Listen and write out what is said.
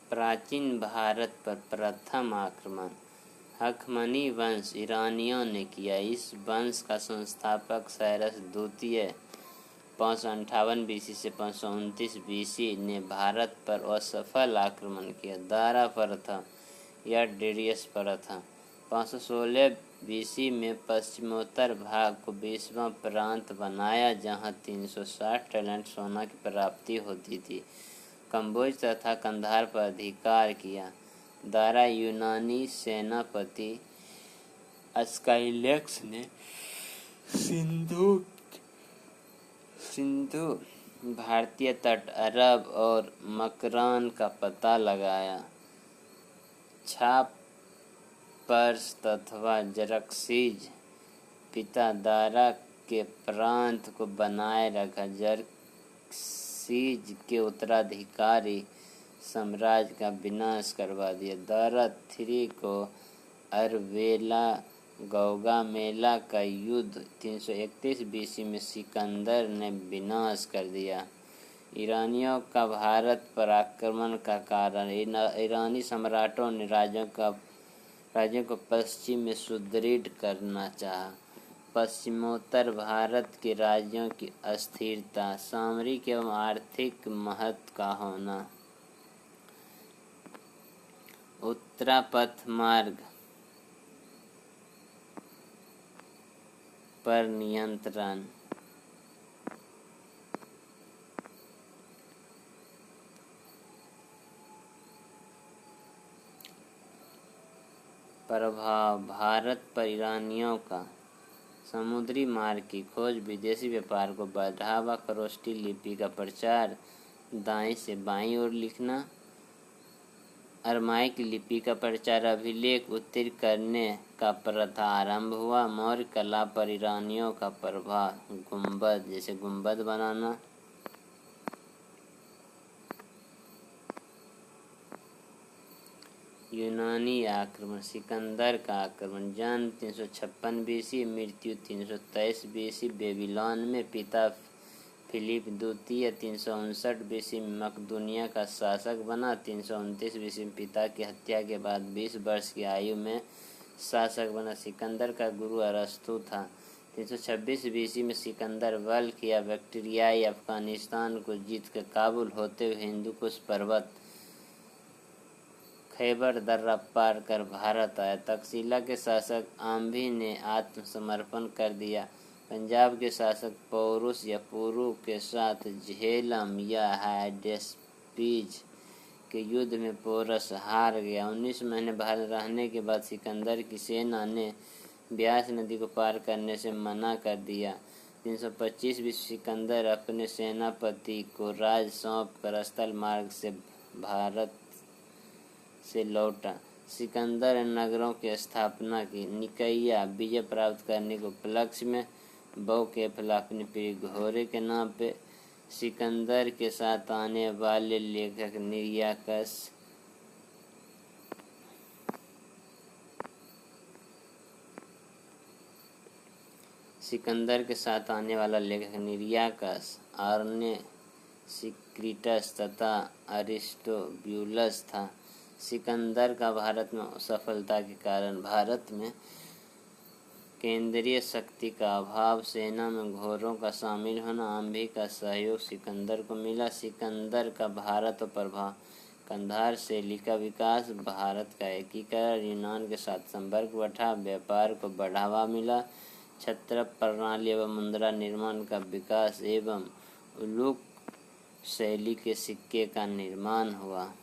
प्राचीन भारत पर प्रथम आक्रमण हखमनी वंश ईरानियों ने किया। इस वंश का संस्थापक साइरस द्वितीय 558 बीसी से 529 बीसी ने भारत पर असफल आक्रमण किया। दारा पर था या डेरियस पर था। 516 बीसी में पश्चिमोत्तर भाग को 20वां प्रांत बनाया, जहां 360 टैलेंट सोना की प्राप्ति होती थी। कंबोज तथा कंधार पर अधिकार किया। दारा यूनानी सेनापति स्काइलेक्स ने सिंधु भारतीय तट, अरब और मकरान का पता लगाया। छाप पर्स तथा जरक्सीज पिता दारा के प्रांत को बनाए रखा। जरक्सीज के उत्तराधिकारी साम्राज्य का विनाश करवा दिया। दारा 3 को अरवेला गौगामेला का युद्ध 331 बीसी में सिकंदर ने विनाश कर दिया। ईरानियों का भारत पर आक्रमण का कारण ईरानी सम्राटों ने राज्यों को पश्चिम में सुदृढ़ करना चाहा। पश्चिमोत्तर भारत के राज्यों की अस्थिरता, सामरिक एवं आर्थिक महत्व का होना, उत्तरापथ मार्ग पर नियंत्रण, प्रभाव भारत पर ईरानियों का समुद्री मार्ग की खोज, विदेशी व्यापार को बढ़ावा, खरोष्ठी लिपि का प्रचार, दाएं से बाईं ओर लिखना, अरमाइक लिपि का प्रचार, अभिलेख उत्तीर्ण करने का प्रथा आरंभ हुआ। मौर्य कला पर ईरानियों का प्रभाव, गुंबद जैसे गुंबद बनाना, यूनानी आक्रमण, सिकंदर का आक्रमण, जन्म 356 बीसी, मृत्यु 323 बीसी बेबीलोन में। पिता फिलिप द्वितीय 359 बीसी में मकदूनिया का शासक बना। 329 बीसी में पिता की हत्या के बाद 20 वर्ष की आयु में शासक बना। सिकंदर का गुरु अरस्तु था। 326 बीसी में सिकंदर बल्ख या बैक्ट्रियाई अफगानिस्तान को जीतकर काबुल होते हुए हिंदू कुश पर्वत खैबर दर्रा पार कर भारत आया। तक्षशिला के शासक आम्भी ने आत्मसमर्पण कर दिया। पंजाब के शासक पौरुष या पुरु के साथ झेलम या हाइडेस्पीज के युद्ध में पोरस हार गया। 19 महीने भारत रहने के बाद सिकंदर की सेना ने ब्यास नदी को पार करने से मना कर दिया। 325 में सिकंदर अपने सेनापति को राज सौंप कर स्थल मार्ग से भारत से लौटा। सिकंदर ने नगरों की स्थापना की। निकैया विजय प्राप्त करने के उपलक्ष्य में बौकेफला अपने प्रिय घोड़े के नाम पे सिकंदर के साथ आने वाले लेखक निरियाकस, आर्ने सिक्रिटस तथा अरिस्टोब्यूलस था। सिकंदर का भारत में सफलता के कारण भारत में केंद्रीय शक्ति का अभाव, सेना में घोड़ों का शामिल होना, आम्भी का सहयोग सिकंदर को मिला। सिकंदर का भारत पर प्रभाव, कंधार शैली का विकास, भारत का एकीकरण, यूनान के साथ संपर्क बढ़ा, व्यापार को बढ़ावा मिला, छत्र प्रणाली एवं मुद्रा निर्माण का विकास एवं उलूक शैली के सिक्के का निर्माण हुआ।